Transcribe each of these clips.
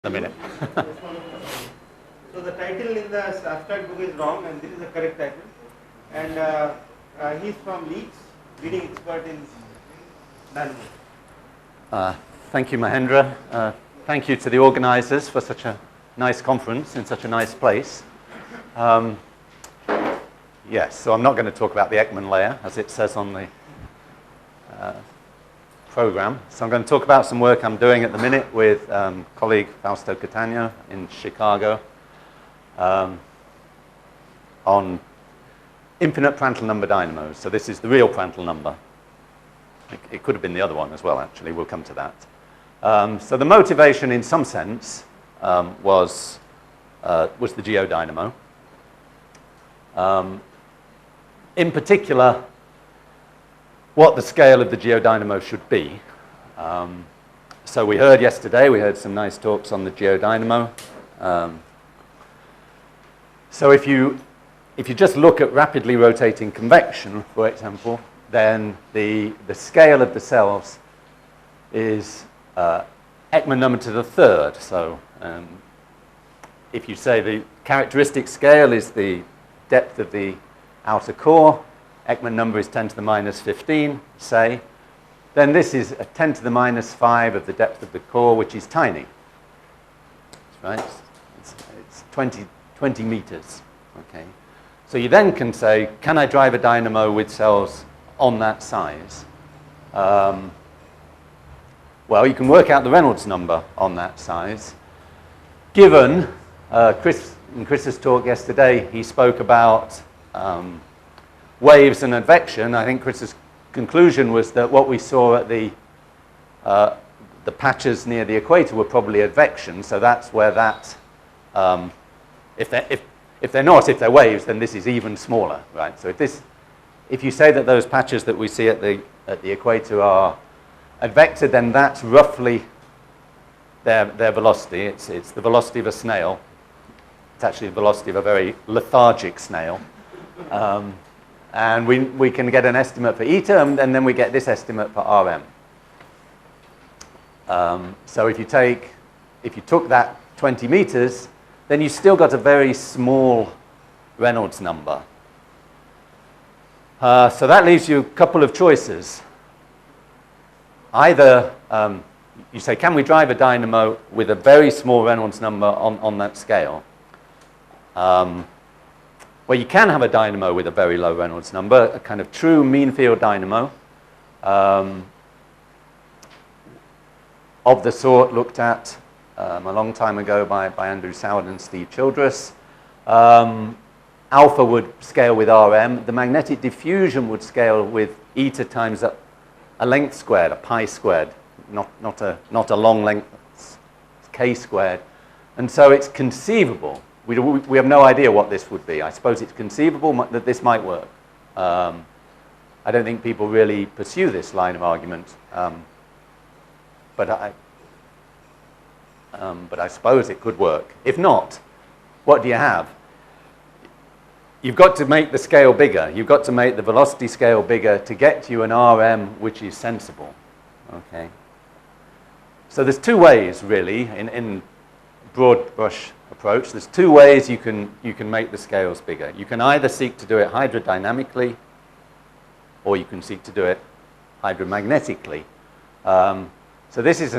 a minute. So the title in the abstract book is wrong, and this is the correct title. And he's from Leeds, leading expert in Dynamo. Thank you, Mahendra. Thank you to the organizers for such a nice conference in such a nice place. Yes, so I'm not going to talk about the Ekman layer, as it says on the program. So I'm going to talk about some work I'm doing at the minute with colleague Fausto Catania in Chicago on infinite Prandtl number dynamos. So this is the real Prandtl number. It could have been the other one as well, actually. We'll come to that. So the motivation, in some sense, was the Geodynamo. In particular, what the scale of the Geodynamo should be. So we heard yesterday, we heard some nice talks on the Geodynamo. So if you just look at rapidly rotating convection, for example, then the scale of the cells is Ekman number to the third. So if you say the characteristic scale is the depth of the outer core, Ekman number is 10 to the minus 15, say, then this is a 10 to the minus 5 of the depth of the core, which is tiny. Right? It's 20 meters. Okay. So you then can say, can I drive a dynamo with cells on that size? Well, you can work out the Reynolds number on that size. Given, in Chris's talk yesterday, he spoke about waves and advection. I think Chris's conclusion was that what we saw at the patches near the equator were probably advection. So that's where that, if they're waves, then this is even smaller, right? So if you say that those patches that we see at the equator are advected, then that's roughly their velocity. It's the velocity of a snail. It's actually the velocity of a very lethargic snail. And we can get an estimate for eta, and then we get this estimate for Rm. So if you took that 20 meters, then you still got a very small Reynolds number. So that leaves you a couple of choices. Either you say, can we drive a dynamo with a very small Reynolds number on that scale? Well, you can have a dynamo with a very low Reynolds number, a kind of true mean field dynamo of the sort looked at a long time ago by Andrew Soward and Steve Childress. Alpha would scale with Rm. The magnetic diffusion would scale with eta times a length squared, a pi squared, not a long length, k squared. And so it's conceivable. We have no idea what this would be. I suppose it's conceivable that this might work. I don't think people really pursue this line of argument. But I suppose it could work. If not, what do you have? You've got to make the scale bigger. You've got to make the velocity scale bigger to get you an Rm which is sensible. Okay. So there's two ways, really, in broad brush approach. There's two ways you can make the scales bigger. You can either seek to do it hydrodynamically, or you can seek to do it hydromagnetically. So this is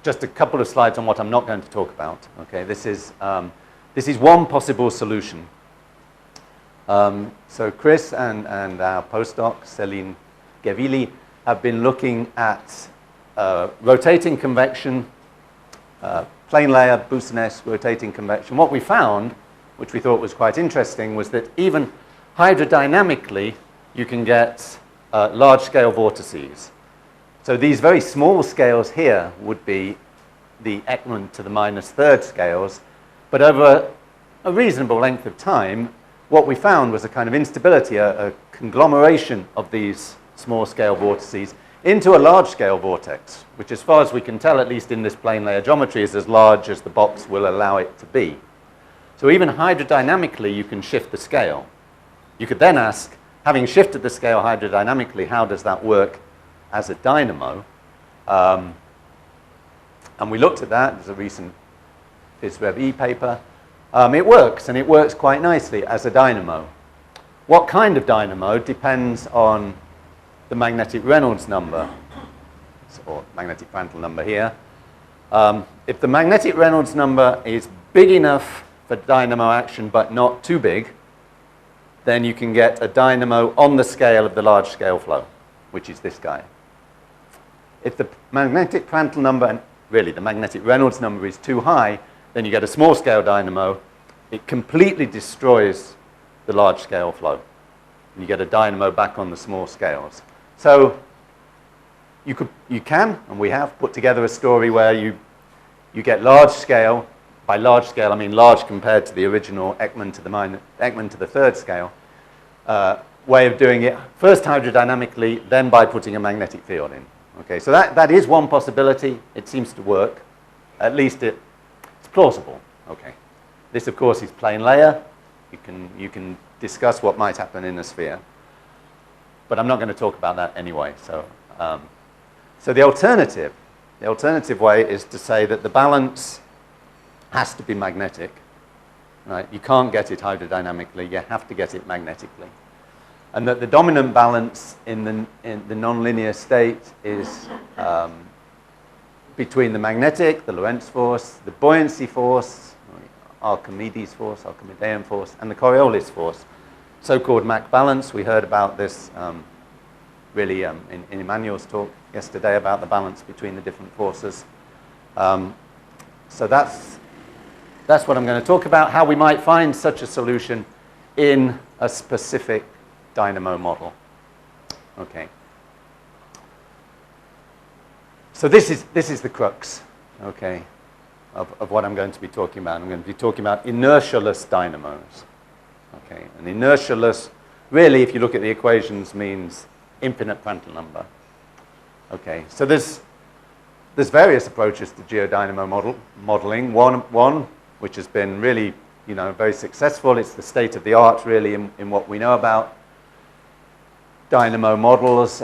just a couple of slides on what I'm not going to talk about. Okay, this is one possible solution. So Chris and our postdoc Céline Gavili have been looking at rotating convection, plane layer, Boussinesq, rotating convection. What we found, which we thought was quite interesting, was that even hydrodynamically, you can get large-scale vortices. So these very small scales here would be the Ekman to the minus third scales, but over a reasonable length of time, what we found was a kind of instability, a conglomeration of these small-scale vortices into a large-scale vortex, which as far as we can tell, at least in this plane layer geometry, is as large as the box will allow it to be. So even hydrodynamically, you can shift the scale. You could then ask, having shifted the scale hydrodynamically, how does that work as a dynamo? And we looked at that. There's a recent PhysRevE paper. It works, and it works quite nicely as a dynamo. What kind of dynamo depends on the magnetic Reynolds number, or magnetic Prandtl number here. If the magnetic Reynolds number is big enough for dynamo action but not too big, then you can get a dynamo on the scale of the large scale flow, which is this guy. If the magnetic Prandtl number, and really the magnetic Reynolds number, is too high, then you get a small scale dynamo. It completely destroys the large scale flow. And you get a dynamo back on the small scales. So you can, and we have, put together a story where you get large scale. By large scale, I mean large compared to the original Ekman to the third scale way of doing it. First hydrodynamically, then by putting a magnetic field in. Okay, so that is one possibility. It seems to work. At least it's plausible. Okay. This, of course, is plane layer. You can discuss what might happen in a sphere. But I'm not going to talk about that anyway. So, so the alternative way is to say that the balance has to be magnetic. Right? You can't get it hydrodynamically. You have to get it magnetically. And that the dominant balance in the nonlinear state is between the magnetic, the Lorentz force, the buoyancy force, Archimedes force, Archimedean force, and the Coriolis force, so-called Mach balance. We heard about this really in Emmanuel's talk yesterday about the balance between the different forces. So that's what I'm going to talk about, how we might find such a solution in a specific dynamo model. Okay. So this is the crux, okay, of what I'm going to be talking about. I'm going to be talking about inertialess dynamos. Okay, and inertialess, really, if you look at the equations, means infinite Prandtl number. Okay, so there's various approaches to geodynamo modeling. One which has been really, very successful. It's the state of the art, really, in what we know about dynamo models.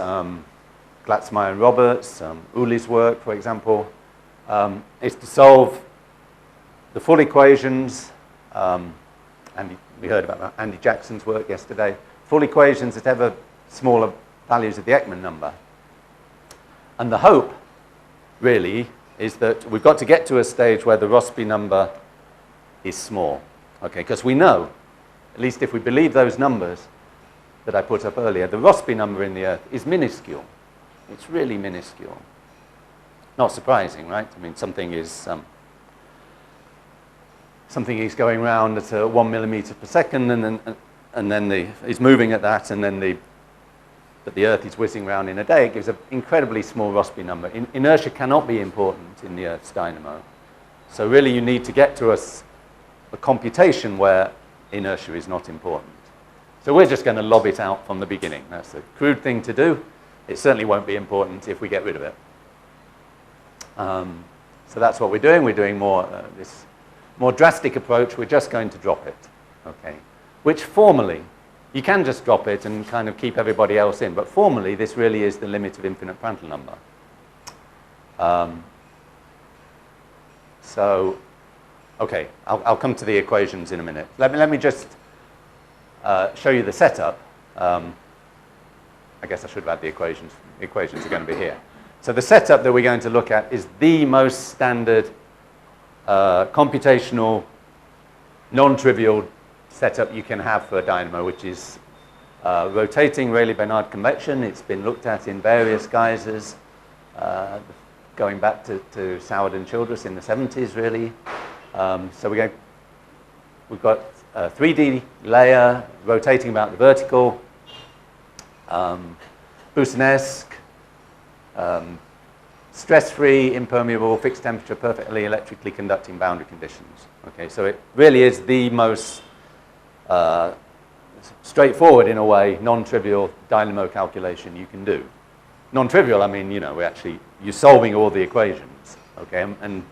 Glatzmeyer and Roberts, Uli's work, for example, is to solve the full equations. And we heard about Andy Jackson's work yesterday. Full equations at ever smaller values of the Ekman number. And the hope, really, is that we've got to get to a stage where the Rossby number is small. Okay, because we know, at least if we believe those numbers that I put up earlier, the Rossby number in the Earth is minuscule. It's really minuscule. Not surprising, right? I mean, something is going around at 1 millimeter per second, and then is moving at that, and then but the Earth is whizzing around in a day. It gives an incredibly small Rossby number. Inertia cannot be important in the Earth's dynamo. So really, you need to get to a computation where inertia is not important. So we're just going to lob it out from the beginning. That's a crude thing to do. It certainly won't be important if we get rid of it. So that's what we're doing. We're doing this more drastic approach. We're just going to drop it. Okay. Which formally, you can just drop it and kind of keep everybody else in. But formally, this really is the limit of infinite Prandtl number. So, okay, I'll come to the equations in a minute. Let me just show you the setup. I guess I should have had the equations. The equations are going to be here. So the setup that we're going to look at is the most standard computational, non-trivial setup you can have for a dynamo, which is rotating Rayleigh-Benard convection. It's been looked at in various guises, going back to Soward and Childress in the 70s, really. So we've got a 3D layer rotating about the vertical, Boussinesque, stress-free, impermeable, fixed temperature, perfectly electrically conducting boundary conditions. Okay, so it really is the most straightforward, in a way, non-trivial dynamo calculation you can do. Non-trivial, I mean, you're solving all the equations. Okay, and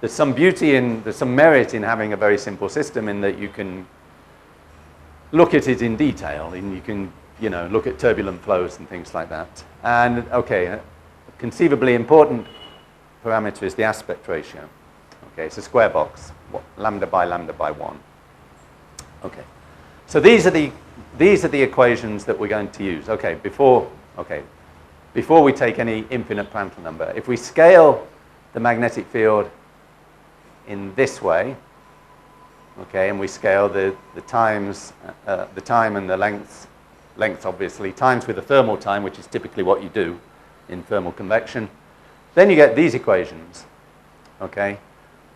there's some there's some merit in having a very simple system in that you can look at it in detail, and you can look at turbulent flows and things like that. And okay, conceivably important parameter is the aspect ratio. Okay, it's a square box, lambda by 1. Okay, so these are the equations that we're going to use. Okay, before we take any infinite Prandtl number, if we scale the magnetic field in this way, okay, and we scale the times, the time and the length obviously, times with the thermal time, which is typically what you do in thermal convection, then you get these equations, okay,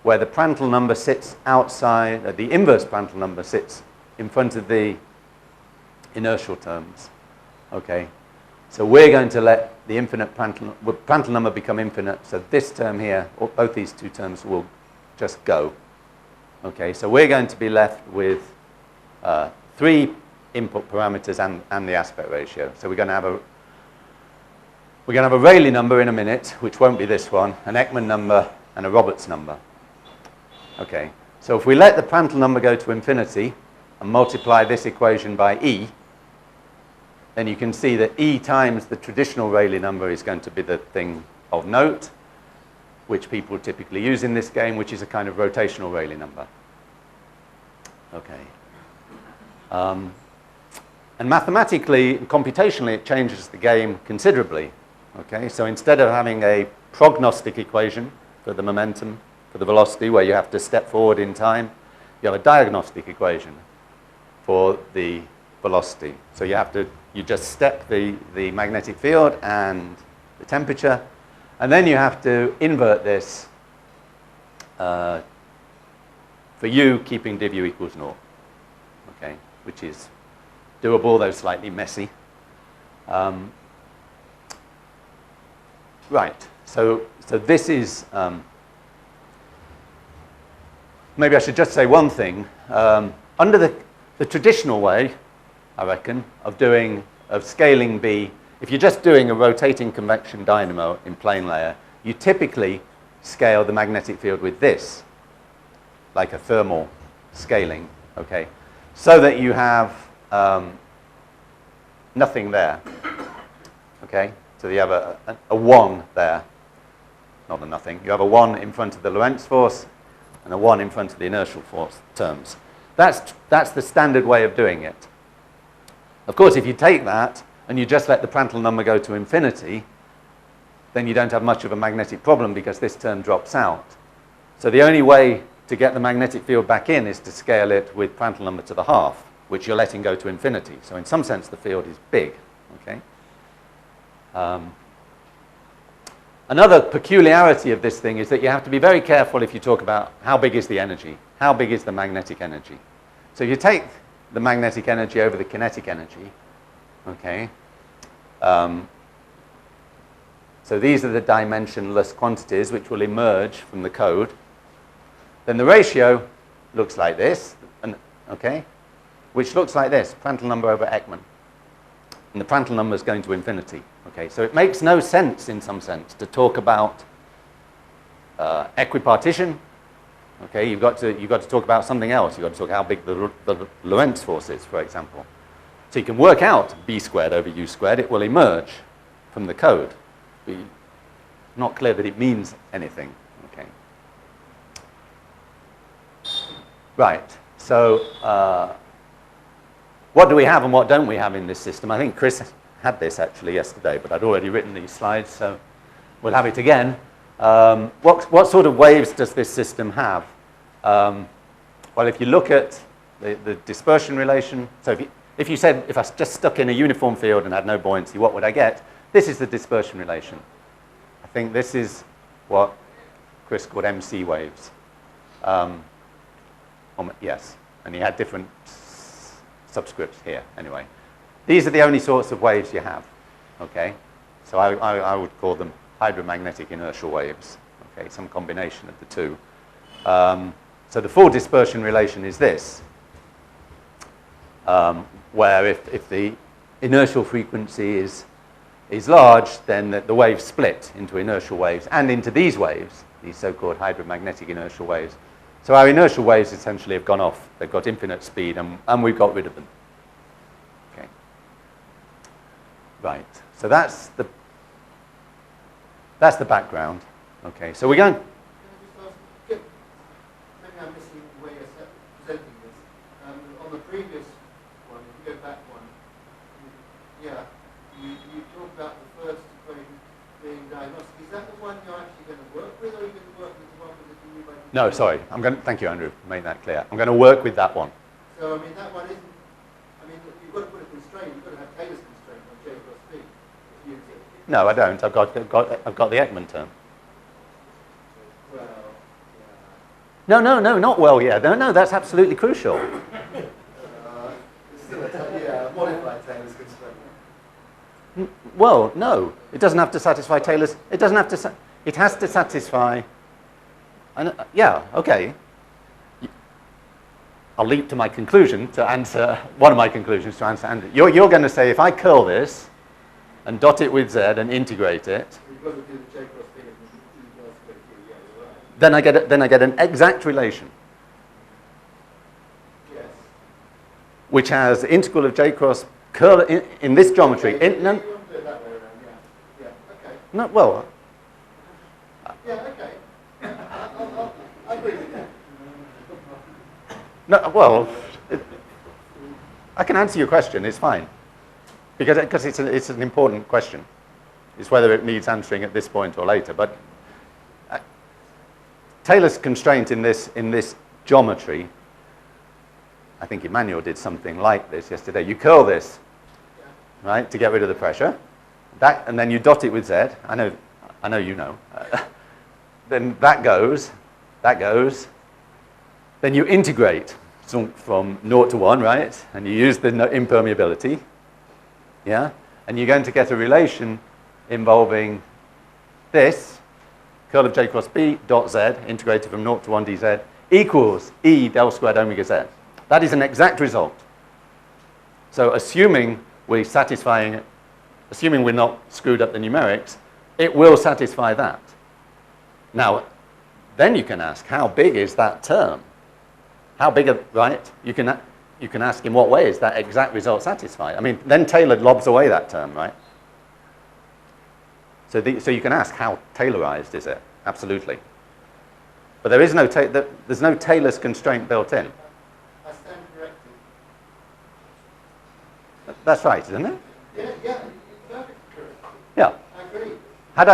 where the Prandtl number sits outside, the inverse Prandtl number sits in front of the inertial terms, okay. So we're going to let the infinite Prandtl number become infinite, so this term here, or both these two terms will just go. Okay, so we're going to be left with 3 input parameters and the aspect ratio. So we're going to have a Rayleigh number in a minute, which won't be this one, an Ekman number, and a Roberts number. Okay, so if we let the Prandtl number go to infinity and multiply this equation by E, then you can see that E times the traditional Rayleigh number is going to be the thing of note, which people typically use in this game, which is a kind of rotational Rayleigh number. Okay. And mathematically, computationally, it changes the game considerably. Okay, so instead of having a prognostic equation for the momentum, for the velocity, where you have to step forward in time, you have a diagnostic equation for the velocity. So you just step the magnetic field and the temperature, and then you have to invert this for u keeping div u equals 0, okay, which is doable, though slightly messy. Right, so this is, maybe I should just say one thing. Under the traditional way, I reckon, of scaling B, if you're just doing a rotating convection dynamo in plane layer, you typically scale the magnetic field with this, like a thermal scaling, okay, so that you have nothing there, okay, so you have a 1 there, not a nothing, you have a 1 in front of the Lorentz force and a 1 in front of the inertial force terms. That's the standard way of doing it. Of course, if you take that and you just let the Prandtl number go to infinity, then you don't have much of a magnetic problem because this term drops out. So the only way to get the magnetic field back in is to scale it with Prandtl number to the half, which you're letting go to infinity. So in some sense, the field is big. Okay. Another peculiarity of this thing is that you have to be very careful if you talk about how big is the energy, how big is the magnetic energy. So you take the magnetic energy over the kinetic energy, okay. So these are the dimensionless quantities which will emerge from the code. Then the ratio looks like this, okay, which looks like this, Prandtl number over Ekman. And the Prandtl number is going to infinity. Okay, so it makes no sense, in some sense, to talk about equipartition. Okay, you've got to talk about something else. You've got to talk how big the Lorentz force is, for example. So you can work out b squared over u squared. It will emerge from the code. But not clear that it means anything. Okay. Right. So what do we have and what don't we have in this system? I think Chris had this actually yesterday, but I'd already written these slides, so we'll have it again. What sort of waves does this system have? Well, if you look at the dispersion relation, so if you said, if I just stuck in a uniform field and had no buoyancy, what would I get? This is the dispersion relation. I think this is what Chris called MC waves. Yes, and he had different subscripts here, anyway. These are the only sorts of waves you have, okay? So I would call them hydromagnetic inertial waves, okay, some combination of the two. So the full dispersion relation is this, where if the inertial frequency is large, then the waves split into inertial waves and into these waves, these so-called hydromagnetic inertial waves. So our inertial waves essentially have gone off. They've got infinite speed, and we've got rid of them. Okay. Right. So that's the background. Okay, so we're going. Can I just ask, maybe I'm missing the way you're presenting this. On the previous one, if you go back one, you talk about the first equation being diagnostic. Is that the one you're actually going to work with, or are you going to work with the one with the new? No, sorry. Thank you, Andrew, for making that clear. I'm going to work with that one. So, I mean, that one isn't. I mean, you've got to put a constraint. You've got to have Taylor's constraint on J cross B. No, I don't. I've got the Ekman term. Well, No, not well, yeah. No, that's absolutely crucial. still a modified Taylor's constraint. Well, no. It doesn't have to satisfy Taylor's. It doesn't have to. It has to satisfy. Yeah, okay. I'll leap to my conclusion to answer, one of my conclusions to answer Andrew. You're going to say, if I curl this and dot it with Z and integrate it, You've got to do the J cross B and the cross B. Yeah, you're right. then I get an exact relation, Yes. which has the integral of J cross curl in this geometry. You want to do it that way around, yeah. Okay. No, well, Yeah, okay. I agree with that. no, well, I can answer your question. It's fine, because it's an important question. It's whether it needs answering at this point or later. But Taylor's constraint in this geometry, I think Emmanuel did something like this yesterday. You curl this, right, to get rid of the pressure. And then you dot it with Z. I know you know. Then that goes. Then you integrate from 0 to 1, right? And you use the impermeability. Yeah? And you're going to get a relation involving this, curl of J cross B dot Z, integrated from 0 to 1 dz, equals E del squared omega Z. That is an exact result. So assuming we're not screwed up the numerics, it will satisfy that. Now, then you can ask, how big is that term? How big, right? You can ask, in what way is that exact result satisfied? I mean, then Taylor lobs away that term, right? So you can ask, how Taylorized is it? Absolutely. But there's no Taylor's constraint built in. I stand corrected. That's right, isn't it? Yeah, you're perfectly correct. Yeah. I agree. Had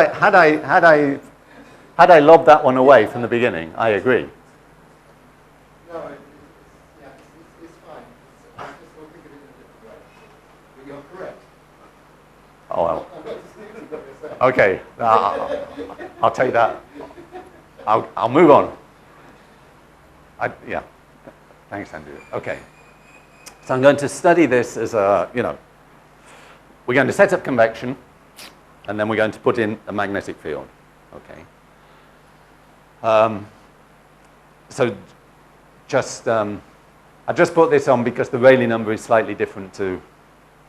I lobbed that one away from the beginning, I agree. No, it's fine. I just don't think of it in a different way. But you're correct. Oh well. I'm not disputing what you're saying. Okay, I'll take that. I'll move on. Yeah, thanks, Andrew. Okay, so I'm going to study this as we're going to set up convection, and then we're going to put in a magnetic field. Okay. So I just put this on because the Rayleigh number is slightly different to,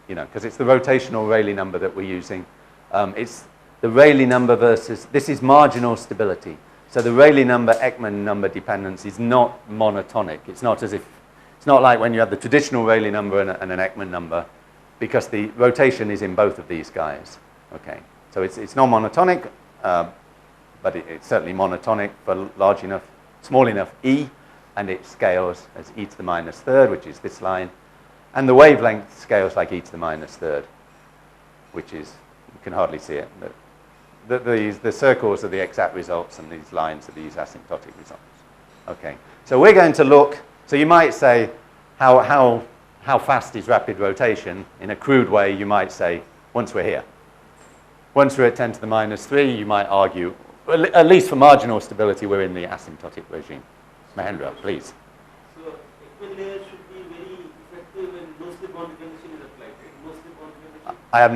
because it's the rotational Rayleigh number that we're using. It's the Rayleigh number versus, this is marginal stability. So the Rayleigh number, Ekman number dependence is not monotonic. It's not like when you have the traditional Rayleigh number and an Ekman number, because the rotation is in both of these guys. Okay, so it's not monotonic, but it's certainly monotonic for small enough E, and it scales as e to the minus third, which is this line. And the wavelength scales like e to the minus third, which is, you can hardly see it. The circles are the exact results, and these lines are these asymptotic results. Okay, so we're going to look, so you might say, how fast is rapid rotation? In a crude way, you might say, once we're here. Once we're at 10 to the minus 3, you might argue, at least for marginal stability, we're in the asymptotic regime. Mahendra, please. So Ekman layer should be very effective when no slip boundary condition is applied, right? No slip boundary condition. I have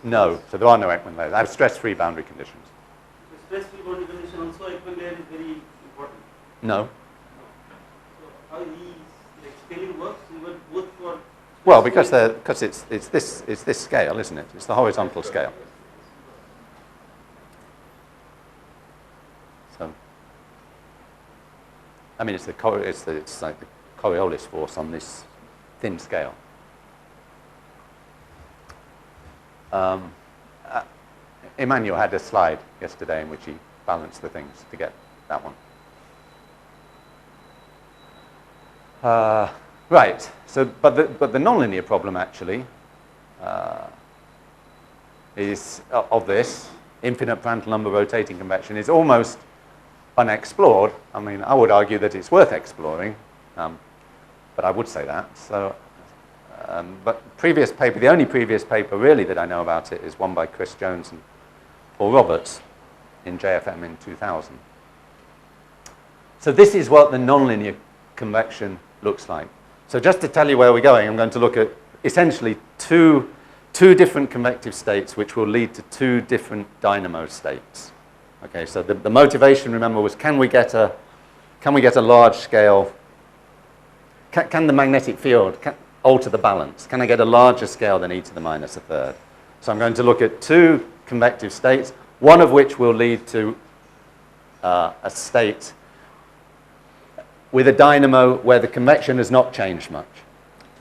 no. So there are no Ekman layers. I have stress-free boundary conditions. The stress-free boundary condition also Ekman layer is very important. No. So how these scaling works, even both for Well, because it's this scale, isn't it? It's the horizontal scale. So, I mean, it's like the Coriolis force on this thin scale. Emmanuel had a slide yesterday in which he balanced the things to get that one. Right. So, but the nonlinear problem actually is of this infinite Prandtl number rotating convection is almost unexplored. I mean, I would argue that it's worth exploring, but I would say that. So, but previous paper, the only previous paper really that I know about it is one by Chris Jones and Paul Roberts in JFM in 2000. So this is what the nonlinear convection looks like. So just to tell you where we're going, I'm going to look at essentially two different convective states which will lead to two different dynamo states. Okay, so the motivation, remember, was can we get a large scale, can the magnetic field alter the balance? Can I get a larger scale than e to the minus a third? So I'm going to look at two convective states, one of which will lead to a state with a dynamo where the convection has not changed much.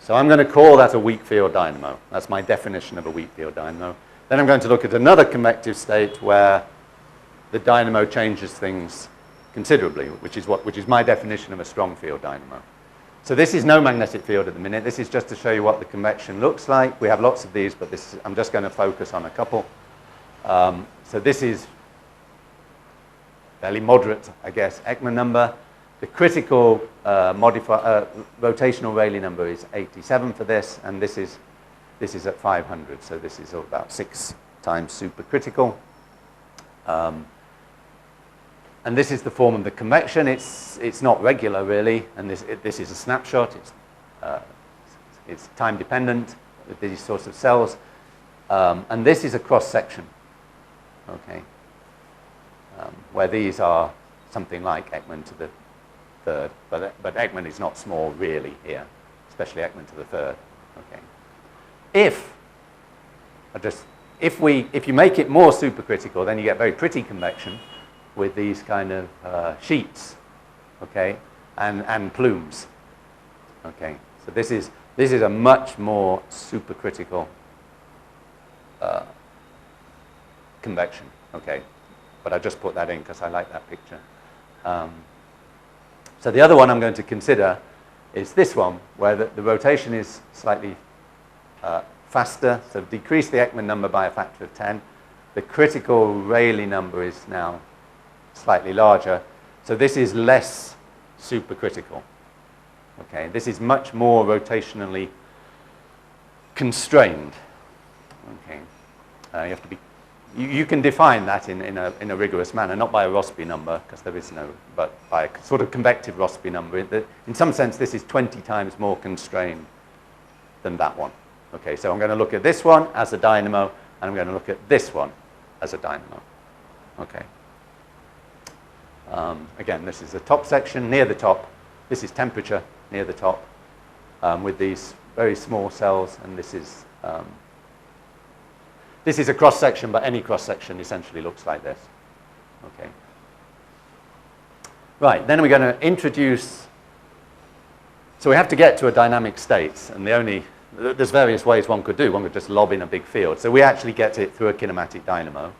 So I'm going to call that a weak field dynamo. That's my definition of a weak field dynamo. Then I'm going to look at another convective state where the dynamo changes things considerably, which is my definition of a strong field dynamo. So this is no magnetic field at the minute. This is just to show you what the convection looks like. We have lots of these, but I'm just going to focus on a couple. So this is fairly moderate, I guess, Ekman number. The critical rotational Rayleigh number is 87 for this, and this is at 500. So this is about 6 times supercritical. And this is the form of the convection. It's not regular really, and this is a snapshot. It's time dependent with these sorts of cells, and this is a cross section. Okay, where these are something like Ekman to the third, but Ekman is not small really here, especially Ekman to the third. Okay, if you make it more supercritical, then you get very pretty convection with these kind of sheets, okay, and plumes. Okay, so this is a much more supercritical convection. Okay, but I just put that in because I like that picture. So the other one I'm going to consider is this one, where the rotation is slightly faster. So decrease the Ekman number by a factor of 10. The critical Rayleigh number is now slightly larger. So this is less supercritical. Okay, this is much more rotationally constrained. Okay, you have to be. You can define that in a rigorous manner, not by a Rossby number, because there is no, but by a sort of convective Rossby number. In some sense, this is 20 times more constrained than that one. Okay, so I'm going to look at this one as a dynamo, and I'm going to look at this one as a dynamo. Okay. Again, this is the top section near the top. This is temperature near the top with these very small cells, and this is a cross section, but any cross section essentially looks like this. Okay. Right. Then we're going to introduce. So we have to get to a dynamic state, and there's various ways one could do. One could just lob in a big field. So we actually get it through a kinematic dynamo.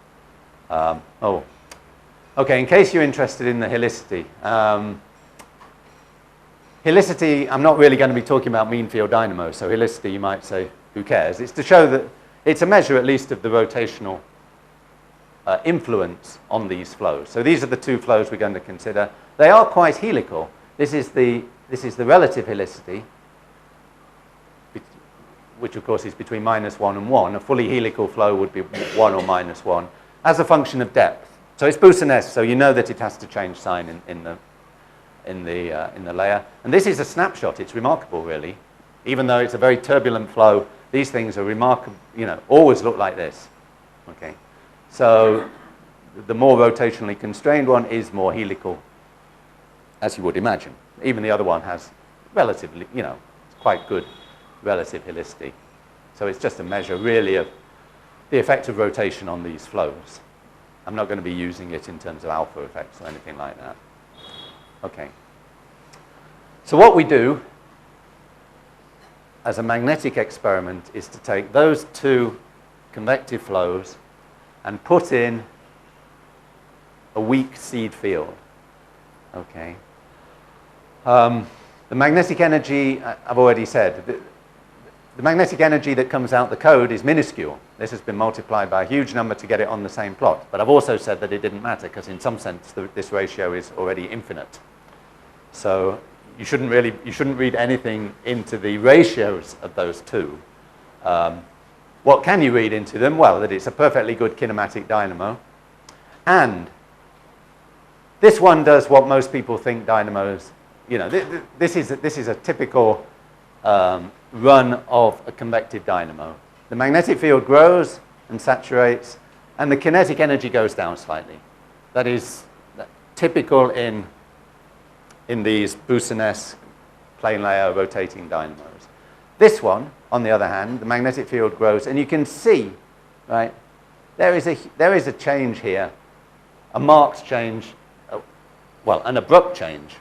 Okay, in case you're interested in the helicity. Helicity, I'm not really going to be talking about mean field dynamo, so helicity you might say, who cares? It's to show that it's a measure at least of the rotational influence on these flows. So these are the two flows we're going to consider. They are quite helical. This is the relative helicity, which of course is between -1 and 1. A fully helical flow would be 1 or -1 as a function of depth. So it's Boussinesq, so you know that it has to change sign in the layer. And this is a snapshot. It's remarkable, really. Even though it's a very turbulent flow, these things are remarkable. Always look like this. Okay, so the more rotationally constrained one is more helical, as you would imagine. Even the other one has relatively, quite good relative helicity. So it's just a measure, really, of the effect of rotation on these flows. I'm not going to be using it in terms of alpha effects or anything like that. Okay. So what we do as a magnetic experiment is to take those two convective flows and put in a weak seed field. Okay. The magnetic energy, I've already said, the magnetic energy that comes out the code is minuscule. This has been multiplied by a huge number to get it on the same plot. But I've also said that it didn't matter because in some sense this ratio is already infinite. So you shouldn't read anything into the ratios of those two. What can you read into them? Well, that it's a perfectly good kinematic dynamo. And this one does what most people think dynamos, you know, this is a typical run of a convective dynamo. The magnetic field grows and saturates, and the kinetic energy goes down slightly. That is typical in these Boussinesq plane layer rotating dynamos. This one, on the other hand, the magnetic field grows, and you can see, right, there is a change here, a marked change, well, an abrupt change,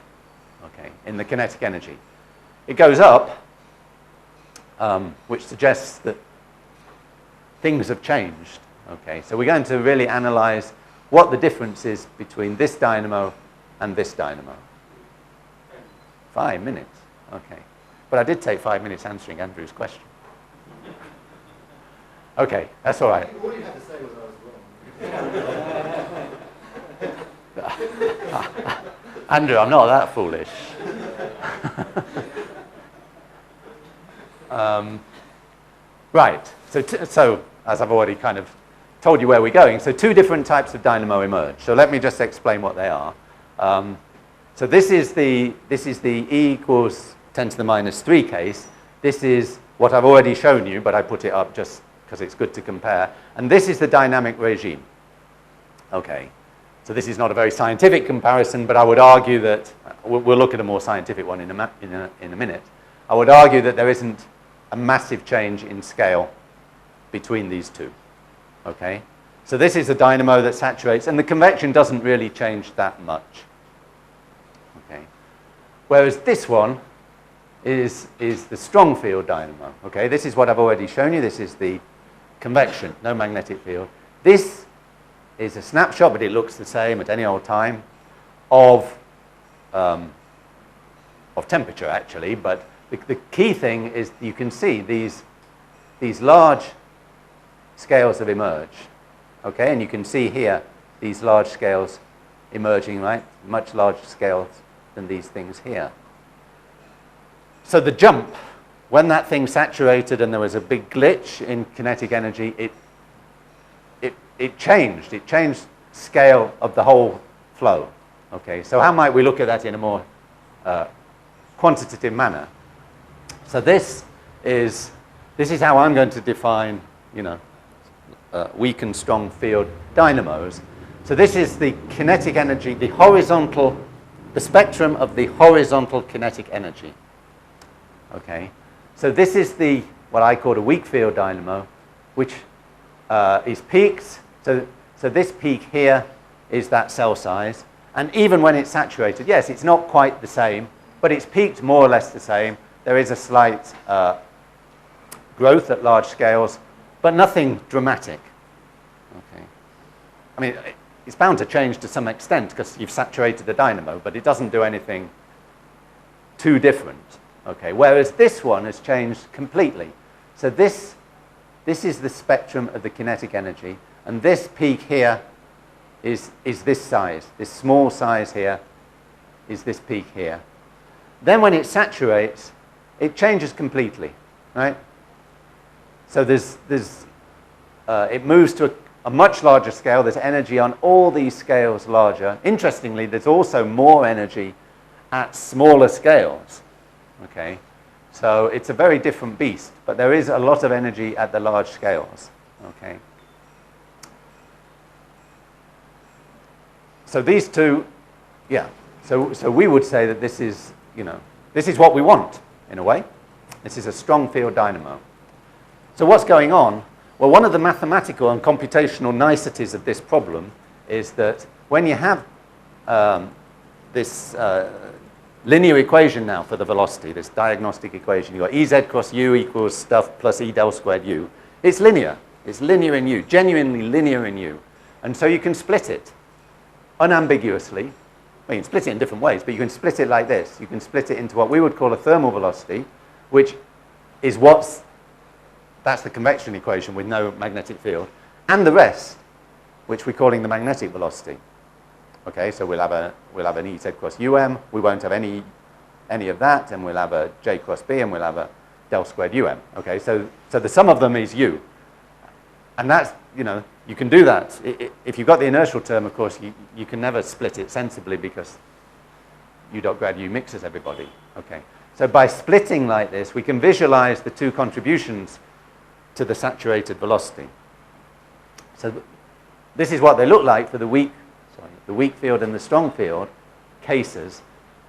okay, in the kinetic energy. It goes up, which suggests that things have changed. Okay, so we're going to really analyze what the difference is between this dynamo and this dynamo. 5 minutes, okay. But I did take 5 minutes answering Andrew's question. Okay, that's all right. All you had to say was I was wrong. Andrew, I'm not that foolish. Right, so as I've already kind of told you where we're going, so two different types of dynamo emerge. So let me just explain what they are. So this is the E equals 10 to the minus 3 case. This is what I've already shown you, but I put it up just because it's good to compare. And this is the dynamic regime. Okay, so this is not a very scientific comparison, but I would argue that, we'll look at a more scientific one in a minute. I would argue that there isn't a massive change in scale between these two. Okay, so this is a dynamo that saturates, and the convection doesn't really change that much. Okay, whereas this one is the strong field dynamo. Okay, this is what I've already shown you. This is the convection, no magnetic field. This is a snapshot, but it looks the same at any old time, of temperature actually. But the key thing is you can see these large scales have emerged. Okay, and you can see here these large scales emerging, right? Much larger scales than these things here. So the jump, when that thing saturated and there was a big glitch in kinetic energy, it changed. It changed scale of the whole flow. Okay, so how might we look at that in a more quantitative manner? So this is how I'm going to define, you know, weak and strong field dynamos. So this is the kinetic energy, the spectrum of the horizontal kinetic energy. Okay, so this is what I call a weak field dynamo, which is peaked. So this peak here is that cell size, and even when it's saturated, yes, it's not quite the same, but it's peaked more or less the same. There is a slight growth at large scales, but nothing dramatic. Okay, I mean, it's bound to change to some extent because you've saturated the dynamo, but it doesn't do anything too different. Okay, whereas this one has changed completely. So this is the spectrum of the kinetic energy, and this peak here is this size. This small size here is this peak here. Then when it saturates, it changes completely, right? So it moves to a much larger scale. There's energy on all these scales larger. Interestingly, there's also more energy at smaller scales. Okay, so it's a very different beast, but there is a lot of energy at the large scales. Okay, so these two, yeah. So we would say that this is, you know, this is what we want in a way. This is a strong field dynamo. So what's going on? Well, one of the mathematical and computational niceties of this problem is that when you have this linear equation now for the velocity, this diagnostic equation, you've got Ez cross u equals stuff plus E del squared u. It's linear. It's linear in U, genuinely linear in U. And so you can split it unambiguously. Well, you can split it in different ways, but you can split it like this. You can split it into what we would call a thermal velocity, which is that's the convection equation with no magnetic field, and the rest, which we're calling the magnetic velocity. Okay, so we'll have an Ez cross UM. We won't have any of that, and we'll have a J cross B, and we'll have a del squared UM. Okay, so the sum of them is U, and that's, you know, you can do that. If you've got the inertial term, of course, you can never split it sensibly because U dot grad U mixes everybody. Okay, so by splitting like this, we can visualize the two contributions to the saturated velocity. So this is what they look like for the weak field and the strong field cases.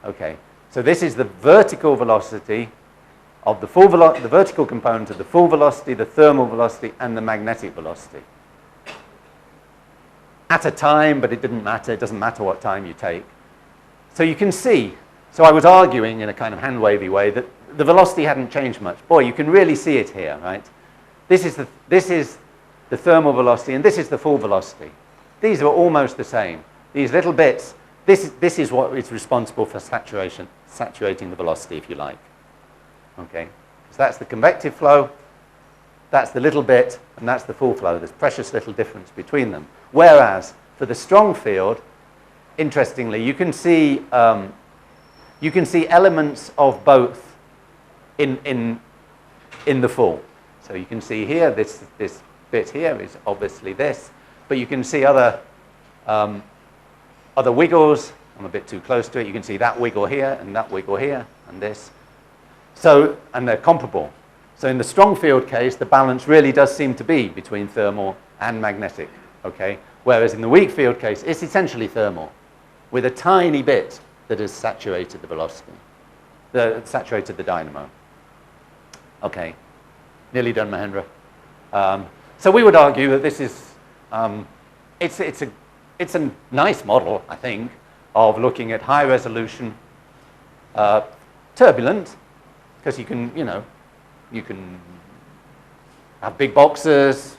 Okay, so this is the vertical velocity of the the vertical component of the full velocity, the thermal velocity, and the magnetic velocity. At a time, but it didn't matter. It doesn't matter what time you take. So you can see. So I was arguing in a kind of hand-wavy way that the velocity hadn't changed much. Boy, you can really see it here, right? This is the thermal velocity, and this is the full velocity. These are almost the same. These little bits, this is what is responsible for saturating the velocity, if you like. Okay, so that's the convective flow, that's the little bit, and that's the full flow. There's precious little difference between them. Whereas for the strong field, interestingly, you can see elements of both in the full. So you can see here, this bit here is obviously this, but you can see other wiggles. I'm a bit too close to it. You can see that wiggle here, and that wiggle here, and this. So, and they're comparable. So in the strong field case, the balance really does seem to be between thermal and magnetic, okay? Whereas in the weak field case, it's essentially thermal, with a tiny bit that has saturated the velocity, saturated the dynamo. Okay, nearly done, Mahendra. So we would argue that this is, it's a nice model, I think, of looking at high resolution, turbulent, because you can have big boxes,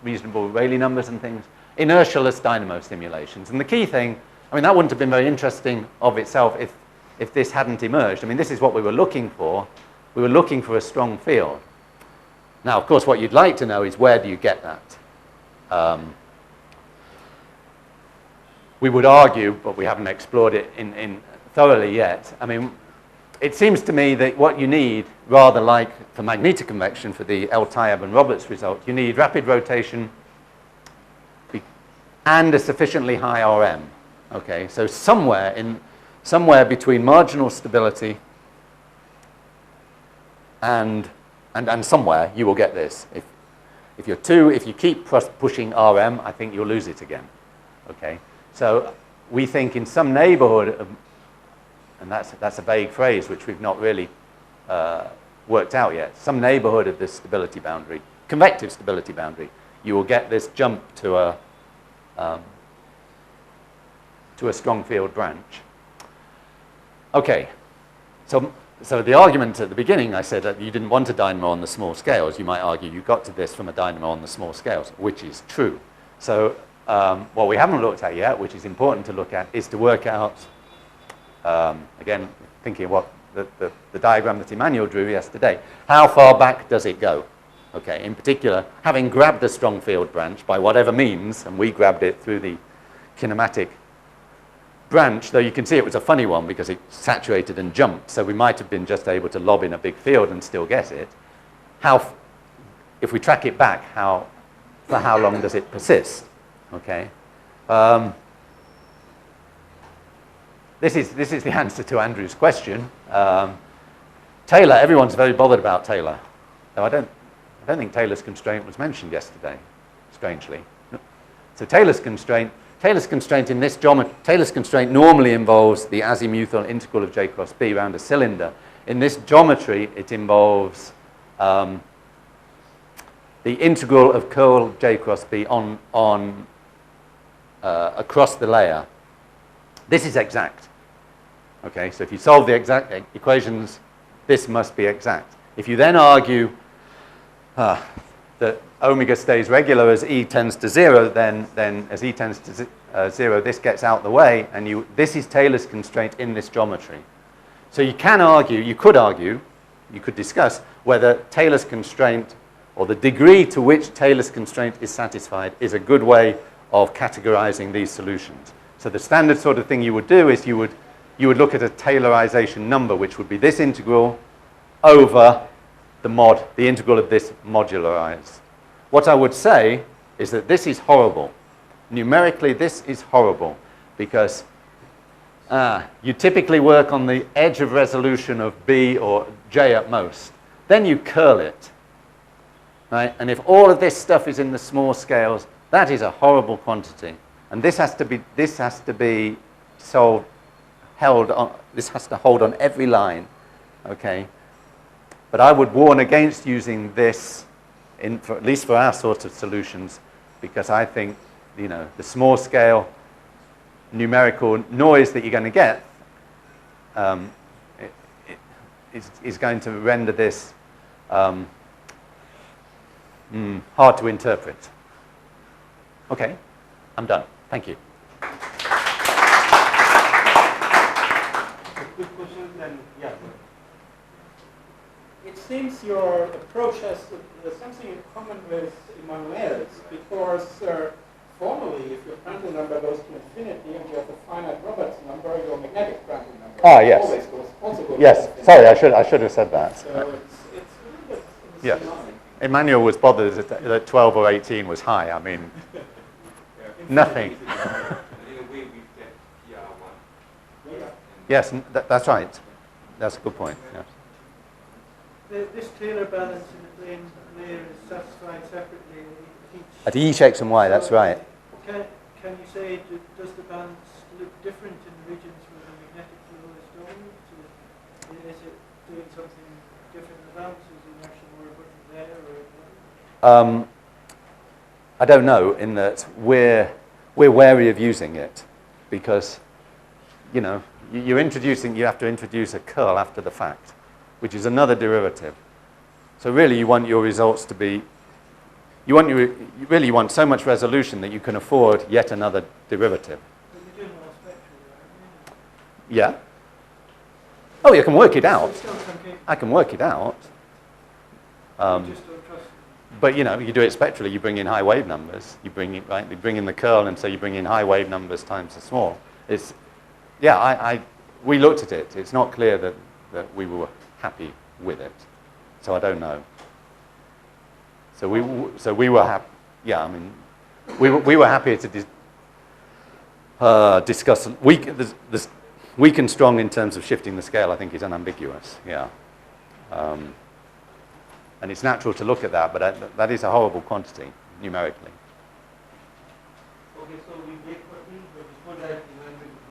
reasonable Rayleigh numbers and things, inertialess dynamo simulations. And the key thing, I mean, that wouldn't have been very interesting of itself if this hadn't emerged. I mean, this is what we were looking for. We were looking for a strong field. Now, of course, what you'd like to know is where do you get that? We would argue, but we haven't explored it in thoroughly yet. I mean, it seems to me that what you need, rather like for magnetic convection, for the L-Taieb and Roberts result, you need rapid rotation and a sufficiently high RM. Okay, so somewhere between marginal stability and somewhere you will get this. If you keep pushing RM, I think you'll lose it again. Okay, so we think in some neighborhood of, and that's a vague phrase which we've not really worked out yet, some neighborhood of this stability boundary, convective stability boundary, you will get this jump to a strong field branch. Okay, so the argument at the beginning, I said that you didn't want a dynamo on the small scales. You might argue you got to this from a dynamo on the small scales, which is true. So what we haven't looked at yet, which is important to look at, is to work out, again, thinking of what the diagram that Emmanuel drew yesterday, how far back does it go? Okay, in particular, having grabbed a strong field branch by whatever means, and we grabbed it through the kinematic branch, though you can see it was a funny one because it saturated and jumped, so we might have been just able to lob in a big field and still get it. If we track it back, for how long does it persist? Okay. This is the answer to Andrew's question. Taylor, everyone's very bothered about Taylor. Though I don't think Taylor's constraint was mentioned yesterday, strangely. So Taylor's constraint in this geometry, Taylor's constraint normally involves the azimuthal integral of J cross B around a cylinder. In this geometry, it involves the integral of curl J cross B on across the layer. This is exact. Okay, so if you solve the exact equations, this must be exact. If you then argue that omega stays regular as E tends to 0, then as E tends to 0, this gets out the way, and this is Taylor's constraint in this geometry. So you can argue, you could discuss whether Taylor's constraint, or the degree to which Taylor's constraint is satisfied, is a good way of categorizing these solutions. So the standard sort of thing you would do is you would look at a Taylorization number, which would be this integral over the integral of this modularized. What I would say is that this is horrible. Numerically, this is horrible because you typically work on the edge of resolution of B or J at most. Then you curl it, right? And if all of this stuff is in the small scales, that is a horrible quantity. And this has to be solved, held on. This has to hold on every line, okay? But I would warn against using this, at least for our sort of solutions, because I think, you know, the small scale numerical noise that you're going to get is going to render this hard to interpret. Okay, I'm done. Thank you. Quick questions and yeah. It seems your approach has something in common with Emmanuel's, because formally, if your Prandtl number goes to infinity and you have a finite Roberts number, your magnetic Prandtl number Yes. always also goes Yes, to infinity. sorry, I should have said that. So it's a little bit in the Yeah. same line. Emmanuel was bothered that 12 or 18 was high. I mean, nothing. Yes, that's right. That's a good point. Yes. This Taylor balance in the plane layer is satisfied separately At each x and y, that's right. Can you say, does the balance look different in the regions where the magnetic flow is dominant? Is it doing something different in the balance? Is the inertia more important there or there? I don't know, in that we're wary of using it because, you know, you have to introduce a curl after the fact, which is another derivative. So really you want your results to be, you really want so much resolution that you can afford yet another derivative. But you're doing more spectrally, right? Yeah. Oh, you can work it out. So it's still truncated. I can work it out. You just don't trust it. But you know, you do it spectrally. You bring in high wave numbers. You bring in the curl, and so you bring in high wave numbers times the small. We looked at it. It's not clear that we were happy with it. So I don't know. So we were happy. Yeah, I mean, we were happy to discuss. Weak and strong in terms of shifting the scale, I think, is unambiguous. Yeah. And it's natural to look at that, but that is a horrible quantity numerically. Okay, so we